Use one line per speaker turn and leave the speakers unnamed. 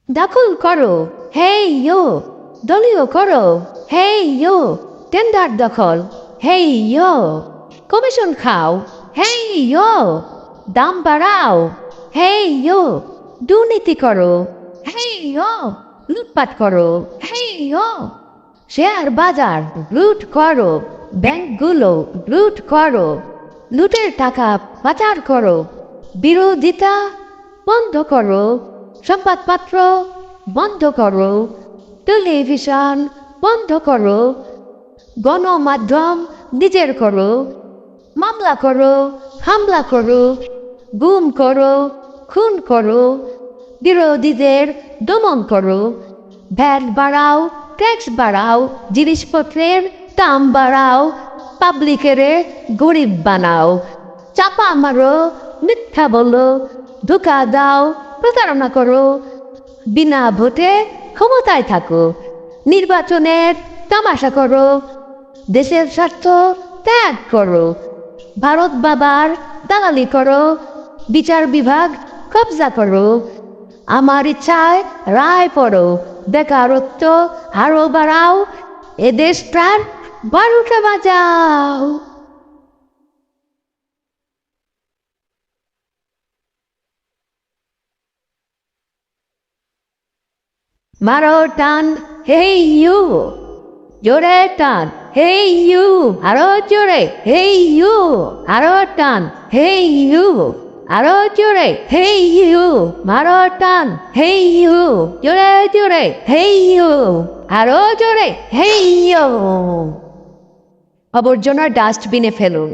দখল করো, হেই ইয়ো। দলীয় করো, হেই ইয়ো। টেন্ডার দখল, হেই ইয়ো। কমিশন খাও, হেই ইয়ো। দাম বাড়াও, হেই ইয়ো। দুর্নীতি করো, হেই ইয়ো। লুটপাট করো, হেই ইয়ো। শেয়ার বাজার লুট করো, ব্যাংকগুলো লুট করো, লুটের টাকা পাচার করো। বিরোধিতা বন্ধ করো, সংবাদপত্র বন্ধ করো, টেলিভিশন বন্ধ করো, গণমাধ্যম নিজের করো, মামলা করো, হামলা করো, গুম করো, খুন করো, বিরোধীদের দমন করো, ভ্যাট বাড়াও, ট্যাক্স বাড়াও, জিনিসপত্রের দাম বাড়াও, পাবলিকের গরিব বানাও, চাপা মারো, মিথ্যা বলো, ধোঁকা দাও, প্রতারণা করো, বিনা ভোটে ক্ষমতায় থাকো, নির্বাচনের তামাশা করো, দেশের স্বার্থ ত্যাগ করো, ভারত বাবার দালালি করো, বিচার বিভাগ কবজা করো, আমার ইচ্ছায় রায় পড়ো, বেকারত্ব আরো বাড়াও, এ দেশটার 12টা বাজাও। মারো টান, হেই ইউ। জোরে টান, হেই ইউ। আরো জোরে, হেই ইউ। আরো টান, হেই ইউ। আরো জোরে, হেই ইউ। মারো টান, হেই ইউ। জোরে জোরে, হেই ইউ। আরো জোরে, হেই ইউ। আবর্জনা ডাস্টবিনে ফেলুন।